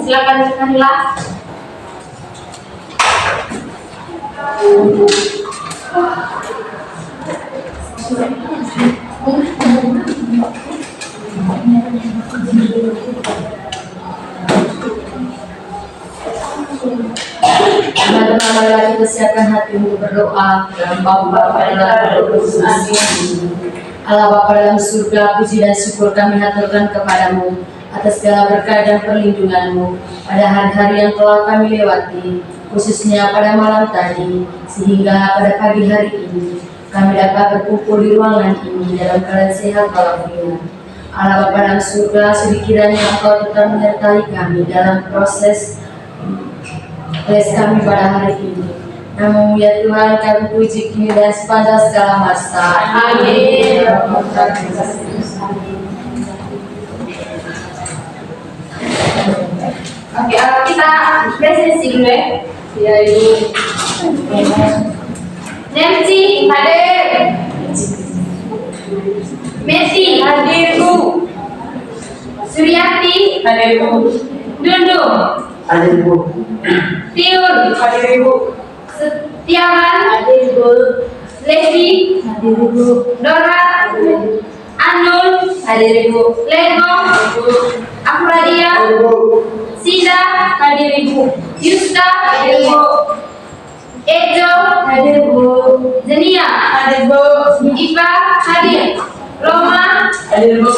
silakan Nahila. Teman-teman, marilah kita siapkan hati untuk berdoa dalam Bapa pada Allah Bapa dalam surga, puji dan syukur kami haturkan kepadamu atas segala berkah dan perlindunganmu pada hari-hari yang telah kami lewati, khususnya pada malam tadi, sehingga pada pagi hari ini kami dapat berkumpul di ruangan ini dalam keadaan sehat walafiat. Allah Bapa dalam surga, sedikiranya Engkau tetap menyertai kami dalam proses les kami pada hari ini. Namun ya Tuhan, kami puji kini dan sepanjang segala masa. Amin. Oke, kita presentasi dulu ya. Ya Ibu. Nancy hadir. Messi hadir Bu. Suryati Hadir Bu. Dundung Hadir Bu. Tiun Hadir Bu. Setiawan Hadir Bu. Levi Hadir Bu. Dora Anul Hadir Bu. Lego Afradia Hadir Bu. Sida Hadir Ibu. Yusta hadir Bu. Ejo Hadir Bu. Zenia Hadir Bu. Iva hadir. Roma Hadir Bu.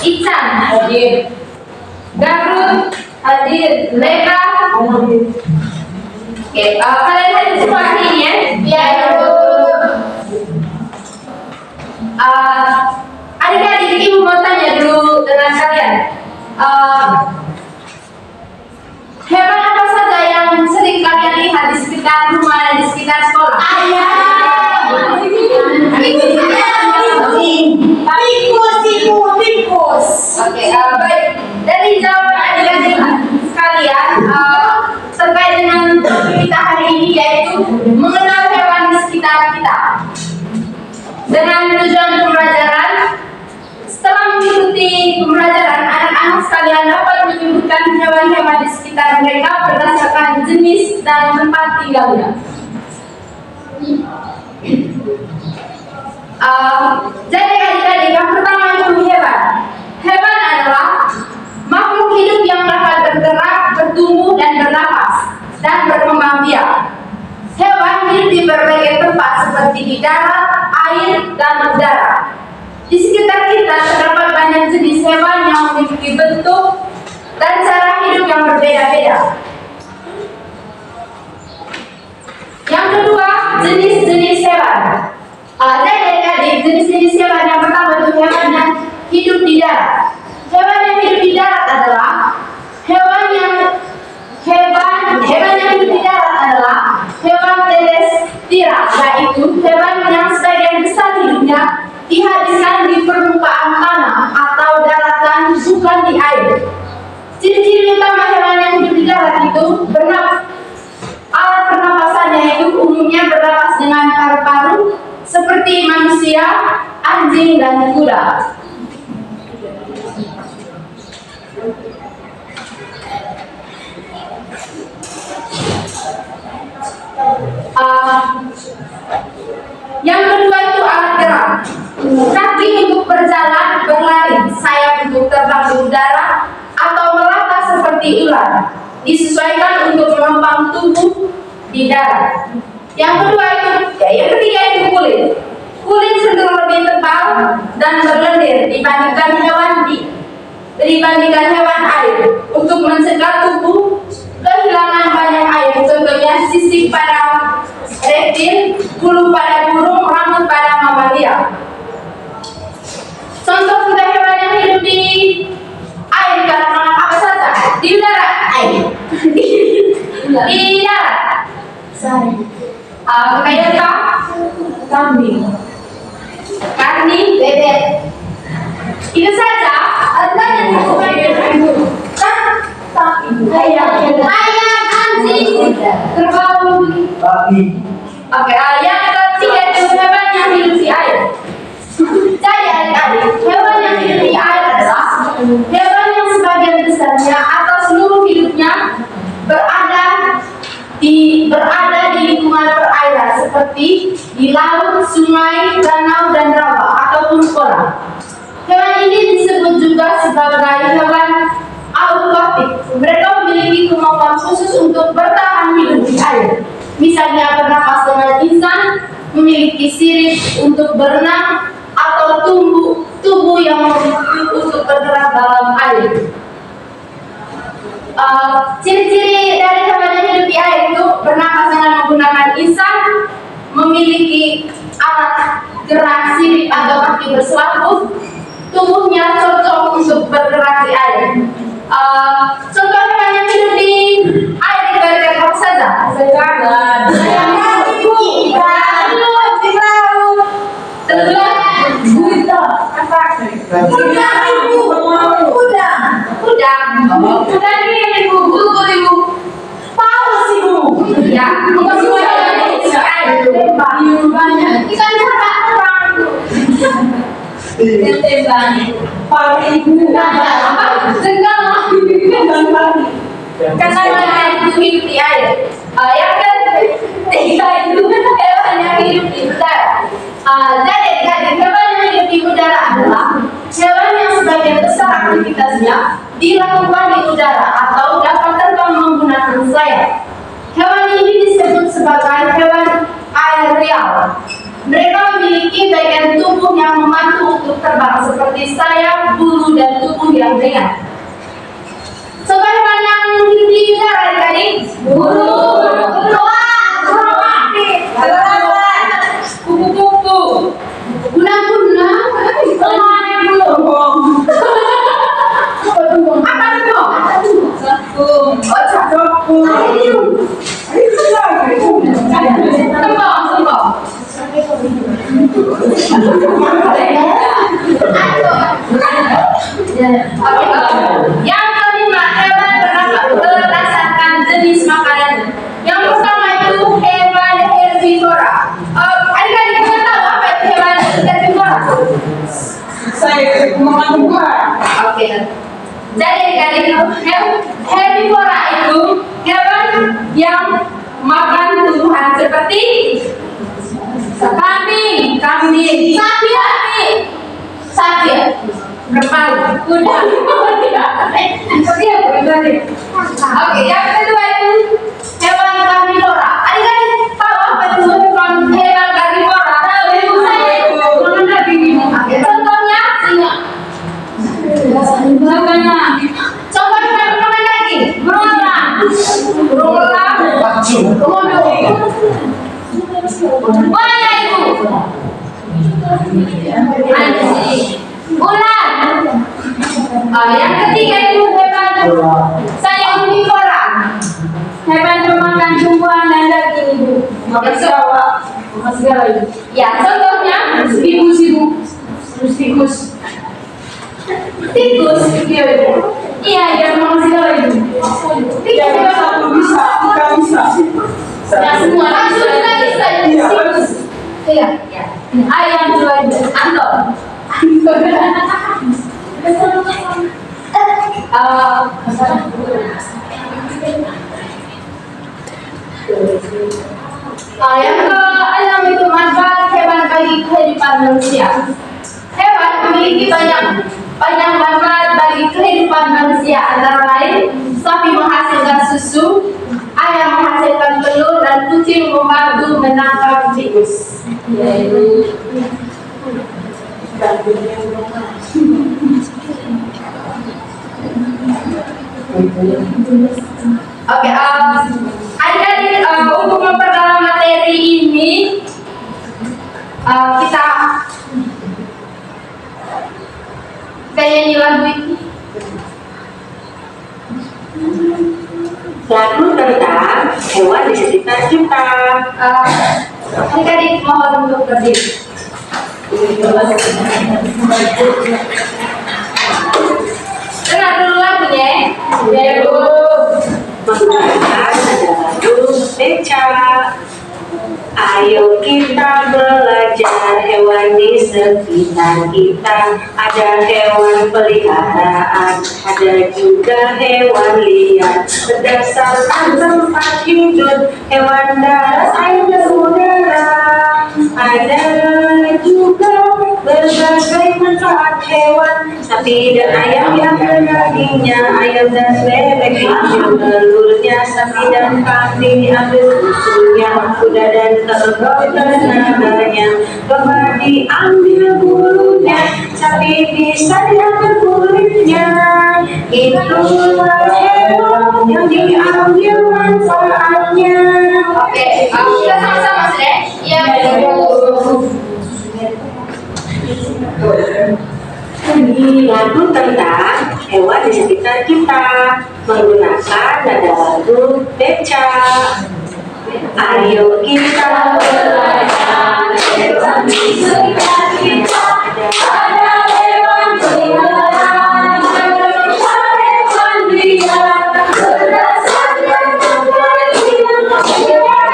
Ican Hadir. Garut Hadir. Leka. Oke, kalian hadir semua hari ini ya? Ya Ibu. Adik-adik, Ibu mau tanya dulu dengan kalian. Hewan apa saja yang sering kalian lihat di sekitar rumah dan di sekitar sekolah? Tikus. Oke, baik. Dari jawaban adik-adik sekalian terkait dengan topik kita hari ini, yaitu mengenal hewan di sekitar kita. Dengan tujuan pembelajaran, setelah mengikuti pembelajaran, anak-anak sekalian dapat menyebutkan hewan-hewan di sekitar mereka berdasarkan jenis dan tempat tinggalnya. Jadi adik-adik, yang pertama itu hewan. Hewan adalah makhluk hidup yang dapat bergerak, bertumbuh dan bernapas dan berkembang biak. Hewan hidup di berbagai tempat seperti di darat, air, dan udara. Di sekitar kita terdapat banyak jenis hewan yang memiliki bentuk dan cara hidup yang berbeda-beda. Yang kedua, jenis-jenis hewan. Ada adik-adik, jenis-jenis hewan yang pertama itu hewan yang hidup di darat. Hewan yang hidup di darat adalah hewan yang hidup di darat adalah hewan terrestrial, yaitu hewan yang sebagian besar hidupnya dihabiskan di permukaan tanah atau daratan, bukan di air. Ciri-ciri utama hewan yang hidup di darat itu alat pernapasannya itu umumnya bernapas dengan paru-paru seperti manusia, anjing, dan kuda. Yang kedua itu alat gerak. Kaki untuk berjalan, berlari, sayap untuk terbang di udara, atau melata seperti ular. Disesuaikan untuk menopang tubuh di darat. Yang kedua itu, yang ketiga itu kulit. Kulit cenderung lebih tebal dan berlendir dibandingkan hewan air. Untuk mencegah tubuh kehilangan banyak air, contohnya sisik pada reptil, bulu pada burung, rambut pada mamalia. Contoh sudah hewan yang hidup di air karena apa saja? Di udara, air. Di darat. Kayak apa? Kambing, bebek. Itu saja. Ada yang ayam, anjing, kerbau. Oke, yang ketiga itu hewan yang hidup di air. Jadi adik-adik, hewan yang hidup di air adalah hewan yang sebagian besarnya atau seluruh berada di lingkungan perairan seperti di laut, sungai, danau, dan rawa ataupun kolam. Hewan ini disebut juga sebagai hewan akuatik. Mereka memiliki kemampuan khusus untuk bertahan hidup di air. Misalnya bernapas dengan insan, memiliki sirip untuk berenang, atau tubuh yang memiliki untuk bergerak dalam air. Ciri-ciri dari hewan yang hidup di air itu bernapas dengan menggunakan insan, memiliki alat gerak sirip atau kaki berselaput, tubuhnya cocok untuk bergerak di air. Contoh hewan yang hidup di air diberikan apa saja? Udang ini ibu, paus ibu. Ya, semua air banyak. Ikan terbang. Tembang. Pakai ibu. Karena ikan itu hidup di air. Yang ketiga itu hewan yang hidup di udara. Jadi hewan yang hidup di udara adalah hewan yang sebagian besar aktivitasnya dilakukan di udara atau dapat terbang menggunakan sayap. Hewan ini disebut sebagai hewan aerial. Mereka memiliki bagian tubuh yang membantu untuk terbang seperti sayap, bulu, dan tubuh yang ringan. Contoh hewan yang hidup di udara adik-adik: burung, kupu-kupu, kunang-kunang, apa itu? Cakung. Yang kelima, hewan berdasarkan jenis makanan. Yang pertama itu hewan herbivora. Adik-adik kita tahu apa itu hewan herbivora? Saya makan buah. Oke. Jadi adik-adik, herbivora itu hewan yang makan tumbuhan seperti kambing, sapi, berpalu, kuda. Oke, yang kedua itu hewan karnivora. Adik-adik tahu apa itu hewan karnivora? Contohnya singa. Contoh hewan apa lagi? Berulang, komodo. Mana itu? Anjing, ular. Yang ketiga itu hewan omnivora. Hewan pemakan tumbuhan dan daging ibu. Ya, contohnya tikus. Iya, dia makan segala itu. Bisa. Ya, semua bisa. Iya. Ayam juga itu. Anton. Yang keenam itu manfaat hewan bagi kehidupan manusia. Hewan memiliki banyak manfaat bagi kehidupan manusia, antara lain sapi menghasilkan susu, ayam menghasilkan telur, dan kucing membantu menangkap tikus. Oke, adik-adik, untuk memperdalam materi ini kita nyanyi lagu ini. Lagu tentang hewan di sekitar kita. Adik-adik mohon untuk berdiri. Dengar dulu lagunya. Ya, Bu. Maka ada lagu beca. Ayo kita belajar hewan di sekitar kita. Ada hewan peliharaan, ada juga hewan liar. Berdasarkan tempat hidup, hewan darat, air dan udara. Ada juga berbagai manfaat hewan, sapi dan ayam yang berdagingnya, ayam dan bebek hijau telurnya, sapi dan kambing ambil susunya, kuda dan kerbau tenaganya, domba diambil bulunya, sapi bisa diambil kulitnya. Itulah hewan yang diambil manfaatnya. Oke, kita sama-sama sudah. Ya, Lagu tentang hewan di sekitar kita menggunakan nada lagu beca. Ayo kita belajar hewan di sekitar kita. Ada hewan peliharaan, ada hewan liar. Berdasarkan tempat hidup, hewan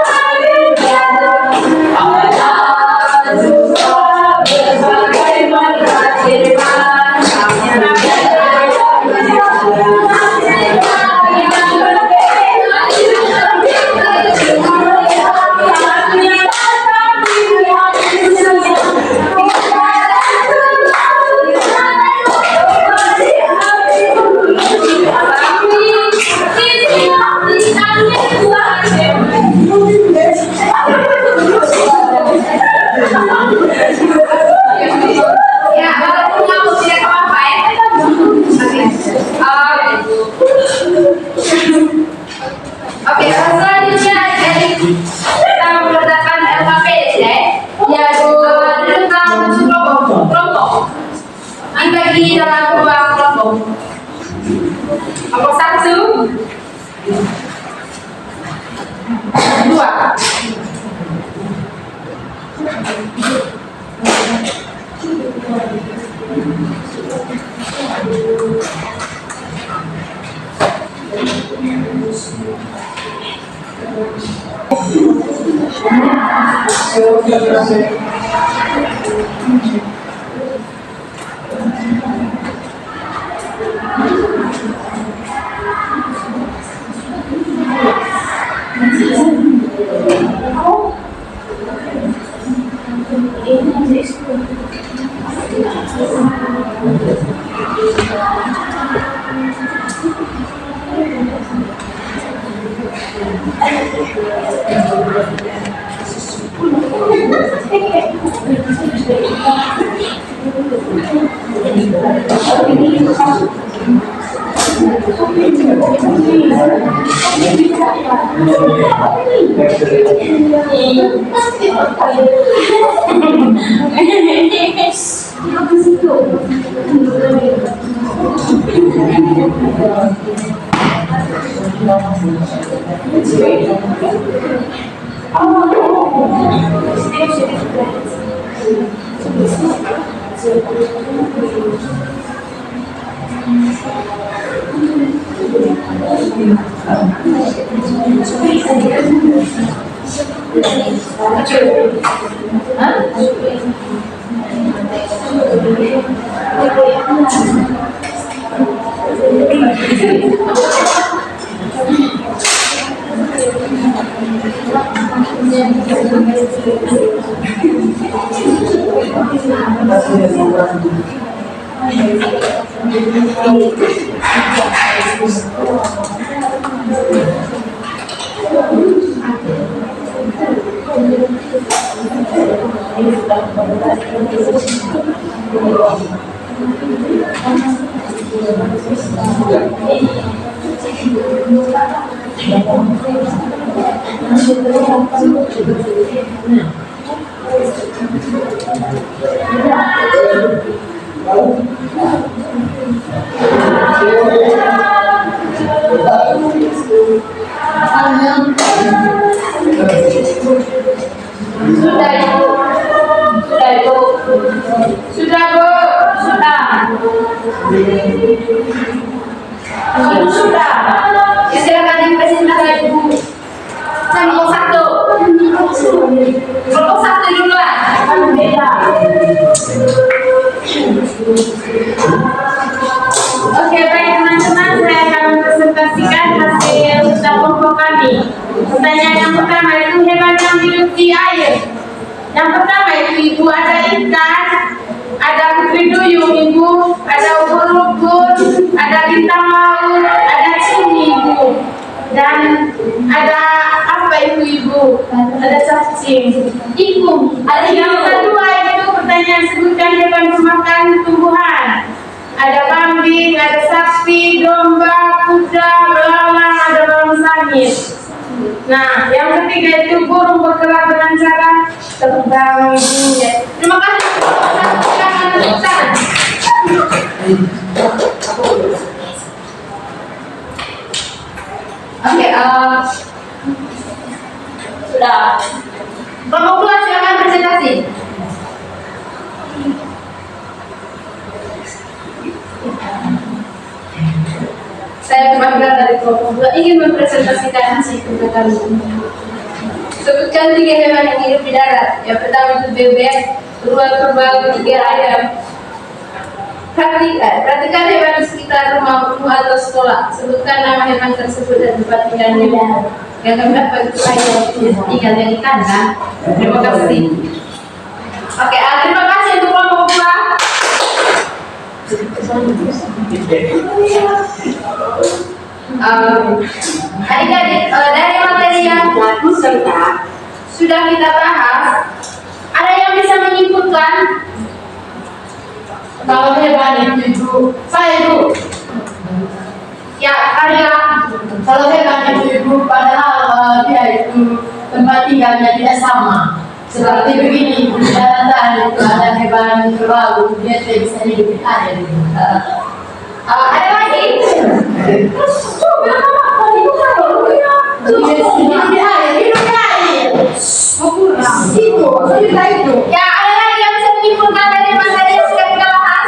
ada juga berbagai manfaat hewan. ya, walaupun kamu tidak apa-apa ya. Oke, selanjutnya jadi kita meletakkan LKPD ya, yaitu tentang kelompok. Dibagi dalam dua kelompok. Kelompok satu, dua. Sudah. Ya, silakan dipresentasi Ibu. Nomor satu. Oke, baik teman-teman, saya akan mempresentasikan hasil kelompok kami. Pertanyaan yang pertama itu hewan yang hidup di air. Yang pertama itu ibu, ada ikan, ada putri duyung ibu, ada ubur-ubur, ada bintang laut, ada cumi ibu, dan ada apa itu ibu? Ada cacing. Ibu. Ada yang kedua itu pertanyaan, sebutkan hewan pemakan tumbuhan. Ada kambing, ada sapi, domba, kuda, belalang, ada belalang sangit. Nah, yang ketiga itu burung bergerak dengan cara terbang ibunya. Terima kasih. Silakan tepuk tangan. Oke, sudah. Kelompok dua silakan presentasi. Saya perwakilan dari kelompok 2 ingin mempresentasikan hasil kerja kami. Sebutkan 3 hewan yang hidup di darat. Yang pertama itu bebek, kedua kerbau, ketiga ayam. Perhatikan hewan di sekitar rumah atau sekolah. Sebutkan nama hewan tersebut dan tempat tinggalnya. Yang keempat itu ayam, tinggal di kandang. Terima kasih. Oke, terima kasih untuk kelompok 2. Adik-adik, dari materi yang sudah kita bahas, ada yang bisa menyimpulkan kalau hewan itu saya ibu? Ya, Arya, kalau hewan itu padahal dia itu tempat tinggalnya tidak sama. Seperti begini, di daratan itu ada hewan kerbau, dia tidak bisa hidup di air. Ada lagi? Ya, ada lagi yang bisa menyimpulkan dari materi yang sudah kita bahas?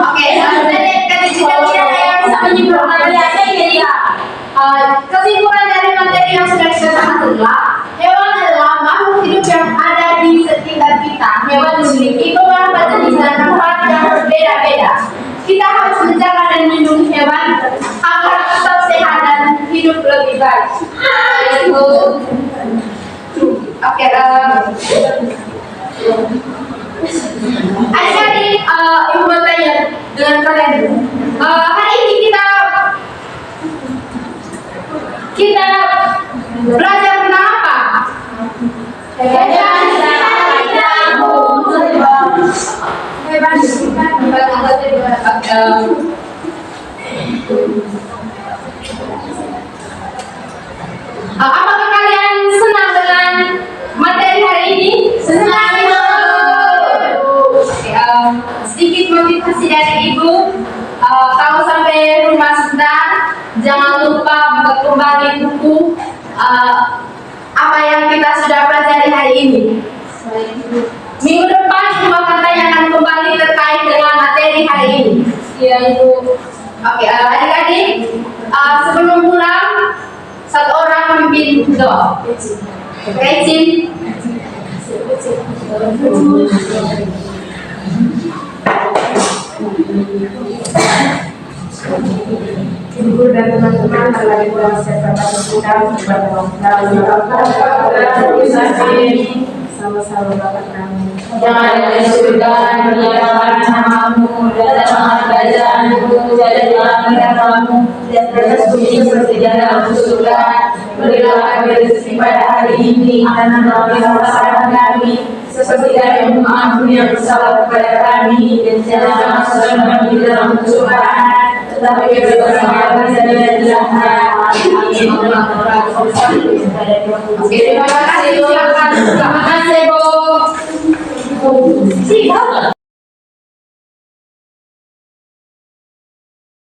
Oke, dari ketiga yang bisa menyimpulkan kesimpulan dari materi yang sudah kita bahas adalah hewan adalah makhluk hidup yang ada di sekitar kita. Hewan memiliki beberapa jenis dan tempat yang berbeda-beda. Kita harus menjaga dan melindungi hewan agar tetap sehat dan hidup lebih baik. Oke, adik-adik, ibu bertanya dengan kalian. Hari ini kita belajar tentang apa? Apakah kalian senang dengan materi hari ini? Senang. Sedikit motivasi dari ibu. Kalau sampai rumah sebentar, jangan lupa buka kembali buku apa yang kita sudah pelajari hari ini. Minggu depan ibu akan tanyakan kembali terkait dengan materi hari ini. Ya ibu. Oke, adik-adik, sebelum pulang satu orang memimpin doa. Rejim. Ibu dan teman-teman telah dibuat saya sampaikan kepada sama-sama Bapak kami. Jangan ada surga, diadakan namamu, datanglah kerajaanmu, jadilah kehendakmu, dan bersembunyi seperti dalam surga. Berilah kami rezeki pada hari ini, dan ampunilah kesalahan kami, seperti kami mengampuni yang bersalah kepada kami, dan janganlah masukkan kami dalam pencobaan, tetapi bebaskanlah kami dari jahat. Amin. Terima kasih. Terima kasih, Bu.